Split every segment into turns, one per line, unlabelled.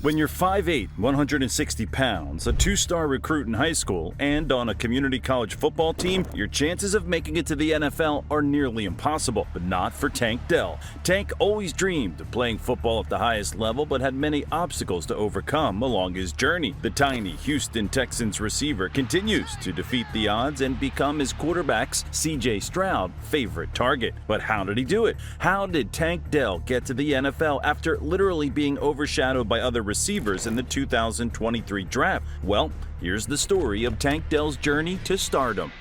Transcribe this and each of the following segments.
When you're 5'8", 160 pounds, a two-star recruit in high school, and on a community college football team, your chances of making it to the NFL are nearly impossible, but not for Tank Dell. Tank always dreamed of playing football at the highest level, but had many obstacles to overcome along his journey. The tiny Houston Texans receiver continues to defeat the odds and become his quarterback's Stroud favorite target. But how did he do it? How did Tank Dell get to the NFL after literally being overshadowed by other receivers in the 2023 draft? Well, here's the story of Tank Dell's journey to stardom.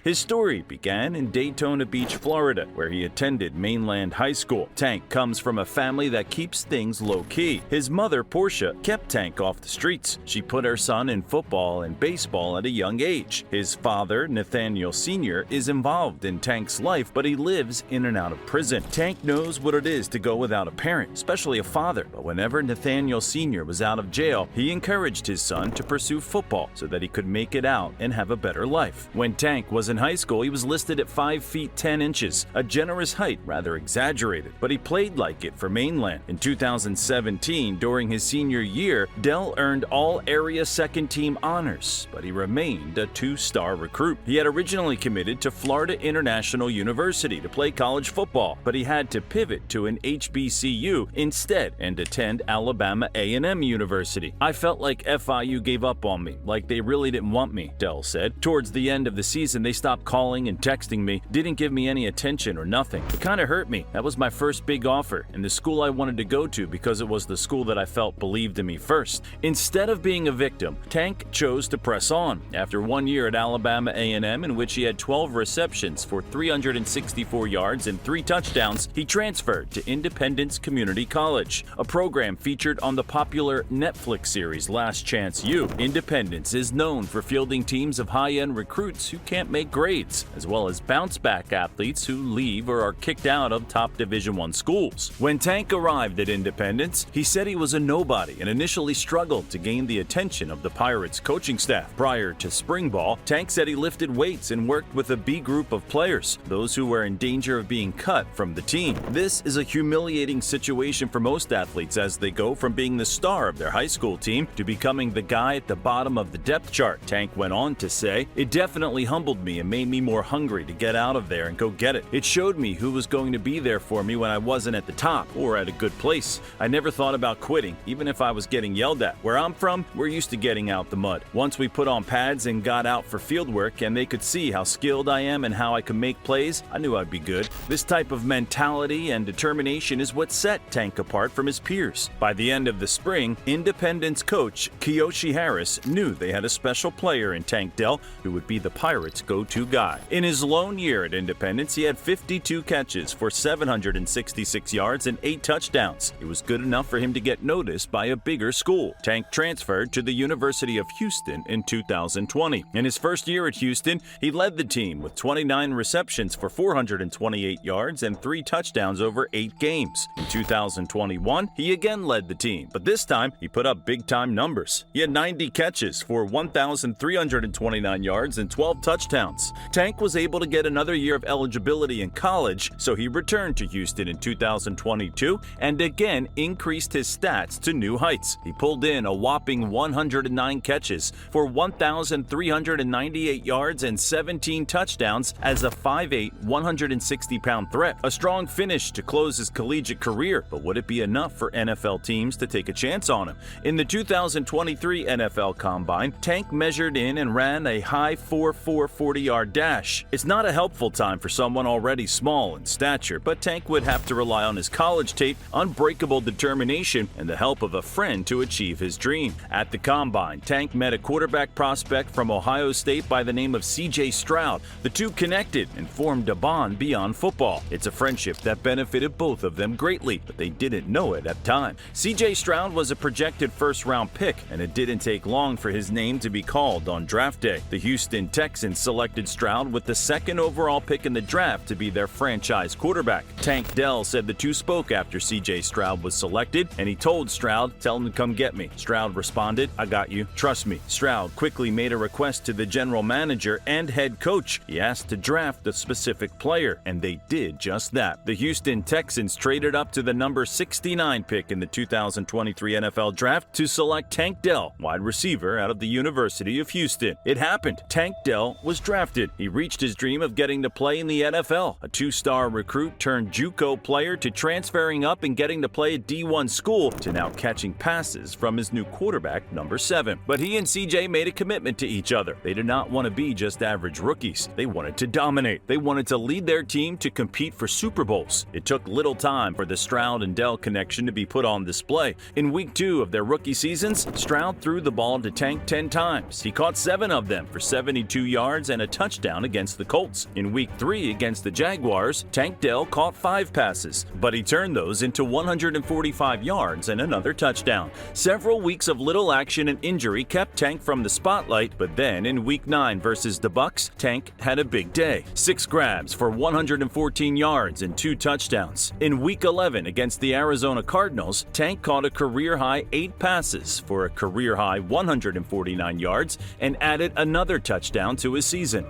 His story began in Daytona Beach, Florida, where he attended Mainland High School. Tank comes from a family that keeps things low-key. His mother, Portia, kept Tank off the streets. She put her son in football and baseball at a young age. His father, Nathaniel Sr., is involved in Tank's life, but he lives in and out of prison. Tank knows what it is to go without a parent, especially a father. But whenever Nathaniel Sr. was out of jail, he encouraged his son to pursue football so that he could make it out and have a better life. When Tank was in high school, he was listed at 5 feet 10 inches, a generous height, rather exaggerated, but he played like it for Mainland. In 2017, during his senior year, Dell earned all-area second-team honors, but he remained a two-star recruit. He had originally committed to Florida International University to play college football, but he had to pivot to an HBCU instead and attend Alabama A&M University. "I felt like FIU gave up on me, like they really didn't want me," Dell said. "Towards the end of the season, they stopped calling and texting me, didn't give me any attention or nothing. It kind of hurt me. That was my first big offer, and the school I wanted to go to because it was the school that I felt believed in me first." Instead of being a victim, Tank chose to press on. After 1 year at Alabama A&M, in which he had 12 receptions for 364 yards and 3 touchdowns, he transferred to Independence Community College, a program featured on the popular Netflix series Last Chance U. Independence is known for fielding teams of high-end recruits who can't make grades, as well as bounce-back athletes who leave or are kicked out of top Division I schools. When Tank arrived at Independence, he said he was a nobody and initially struggled to gain the attention of the Pirates coaching staff. Prior to spring ball, Tank said he lifted weights and worked with a B group of players, those who were in danger of being cut from the team. This is a humiliating situation for most athletes as they go from being the star of their high school team to becoming the guy at the bottom of the depth chart. Tank went on to say, "It definitely humbled me and made me more hungry to get out of there and go get it. It showed me who was going to be there for me when I wasn't at the top or at a good place. I never thought about quitting, even if I was getting yelled at. Where I'm from, we're used to getting out the mud. Once we put on pads and got out for field work and they could see how skilled I am and how I could make plays, I knew I'd be good." This type of mentality and determination is what set Tank apart from his peers. By the end of the spring, Independence coach Kiyoshi Harris knew they had a special player in Tank Dell who would be the Pirates' go-to guy. In his lone year at Independence, he had 52 catches for 766 yards and 8 touchdowns. It was good enough for him to get noticed by a bigger school. Tank transferred to the University of Houston in 2020. In his first year at Houston, he led the team with 29 receptions for 428 yards and 3 touchdowns over 8 games. In 2021, he again led the team, but this time he put up big-time numbers. He had 90 catches for 1,329 yards and 12 touchdowns. Tank was able to get another year of eligibility in college, so he returned to Houston in 2022 and again increased his stats to new heights. He pulled in a whopping 109 catches for 1,398 yards and 17 touchdowns as a 5'8", 160-pound threat. A strong finish to close his collegiate career, but would it be enough for NFL teams to take a chance on him? In the 2023 NFL Combine, Tank measured in and ran a high 4.4 40-yard dash. It's not a helpful time for someone already small in stature, but Tank would have to rely on his college tape, unbreakable determination, and the help of a friend to achieve his dream. At the Combine, Tank met a quarterback prospect from Ohio State by the name of Stroud. The two connected and formed a bond beyond football. It's a friendship that benefited both of them greatly, but they didn't know it at the time. Stroud was a projected first-round pick, and it didn't take long for his name to be called on draft day. The Houston Texans selected selected Stroud with the second overall pick in the draft to be their franchise quarterback. Tank Dell said the two spoke after C.J. Stroud was selected, and he told Stroud, "Tell him to come get me." Stroud responded, "I got you. Trust me." Stroud quickly made a request to the general manager and head coach. He asked to draft a specific player, and they did just that. The Houston Texans traded up to the number 69 pick in the 2023 NFL Draft to select Tank Dell, wide receiver out of the University of Houston. It happened. Tank Dell was drafted. He reached his dream of getting to play in the NFL, a two-star recruit turned JUCO player, to transferring up and getting to play at D1 school, to now catching passes from his new quarterback, number 7. But he and CJ made a commitment to each other. They did not want to be just average rookies. They wanted to dominate. They wanted to lead their team to compete for Super Bowls. It took little time for the Stroud and Dell connection to be put on display. In week 2 of their rookie seasons, Stroud threw the ball to Tank 10 times. He caught 7 of them for 72 yards and a touchdown against the Colts. In week 3 against the Jaguars, Tank Dell caught 5 passes, but he turned those into 145 yards and another touchdown. Several weeks of little action and injury kept Tank from the spotlight, but then in week 9 versus the Bucs, Tank had a big day. 6 grabs for 114 yards and 2 touchdowns. In week 11 against the Arizona Cardinals, Tank caught a career-high 8 passes for a career-high 149 yards and added another touchdown to his season.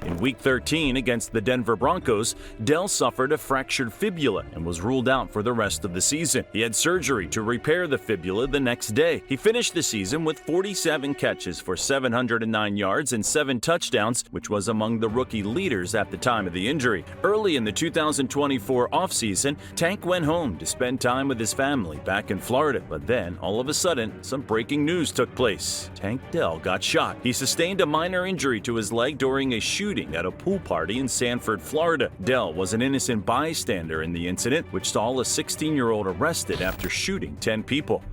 In Week 13 against the Denver Broncos, Dell suffered a fractured fibula and was ruled out for the rest of the season. He had surgery to repair the fibula the next day. He finished the season with 47 catches for 709 yards and 7 touchdowns, which was among the rookie leaders at the time of the injury. Early in the 2024 offseason, Tank went home to spend time with his family back in Florida. But then, all of a sudden, some breaking news took place. Tank Dell got shot. He sustained a minor injury to his leg during a shooting at a pool party in Sanford, Florida. Dell was an innocent bystander in the incident, which saw a 16-year-old arrested after shooting 10 people.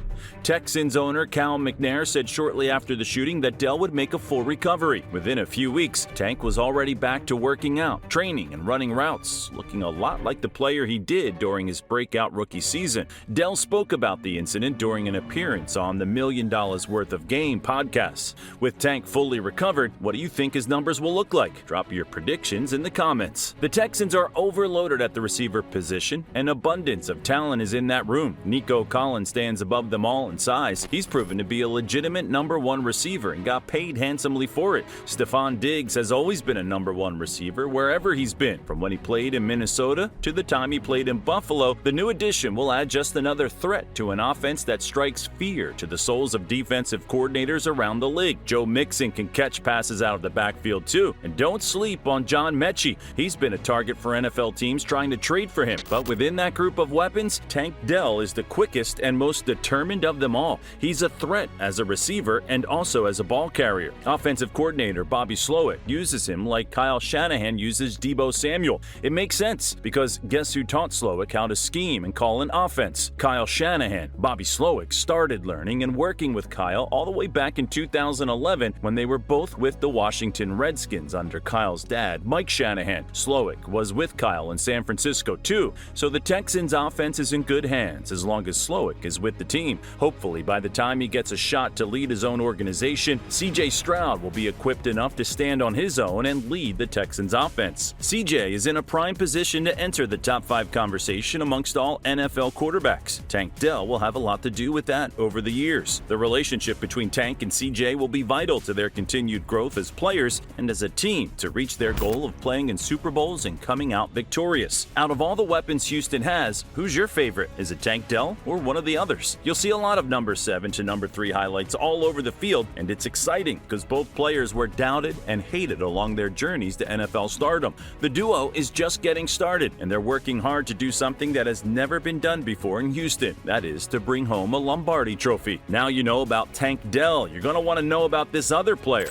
Texans owner Cal McNair said shortly after the shooting that Dell would make a full recovery. Within a few weeks, Tank was already back to working out, training, and running routes, looking a lot like the player he did during his breakout rookie season. Dell spoke about the incident during an appearance on the $1 Million Worth of Game podcast. With Tank fully recovered, what do you think his numbers will look like? Drop your predictions in the comments. The Texans are overloaded at the receiver position. An abundance of talent is in that room. Nico Collins stands above them all in size. He's proven to be a legitimate number 1 receiver and got paid handsomely for it. Stephon Diggs has always been a number 1 receiver wherever he's been, from when he played in Minnesota to the time he played in Buffalo. The new addition will add just another threat to an offense that strikes fear to the souls of defensive coordinators around the league. Joe Mixon can catch passes out of the backfield too. And don't sleep on John Mechie. He's been a target for NFL teams trying to trade for him. But within that group of weapons, Tank Dell is the quickest and most determined of them all. He's a threat as a receiver and also as a ball carrier. Offensive coordinator Bobby Slowick uses him like Kyle Shanahan uses Deebo Samuel. It makes sense because guess who taught Slowick how to scheme and call an offense? Kyle Shanahan. Bobby Slowick started learning and working with Kyle all the way back in 2011 when they were both with the Washington Redskins under Kyle's dad, Mike Shanahan. Slowick was with Kyle in San Francisco too, so the Texans' offense is in good hands as long as Slowick is with the team. Hopefully, by the time he gets a shot to lead his own organization, C.J. Stroud will be equipped enough to stand on his own and lead the Texans' offense. C.J. is in a prime position to enter the top 5 conversation amongst all NFL quarterbacks. Tank Dell will have a lot to do with that over the years. The relationship between Tank and C.J. will be vital to their continued growth as players and as a team to reach their goal of playing in Super Bowls and coming out victorious. Out of all the weapons Houston has, who's your favorite? Is it Tank Dell or one of the others? You'll see a lot of number 7 to number 3 highlights all over the field, and it's exciting because both players were doubted and hated along their journeys to NFL stardom. The duo is just getting started, and they're working hard to do something that has never been done before in Houston. That is to bring home a Lombardi trophy. Now you know about Tank Dell, you're going to want to know about this other player.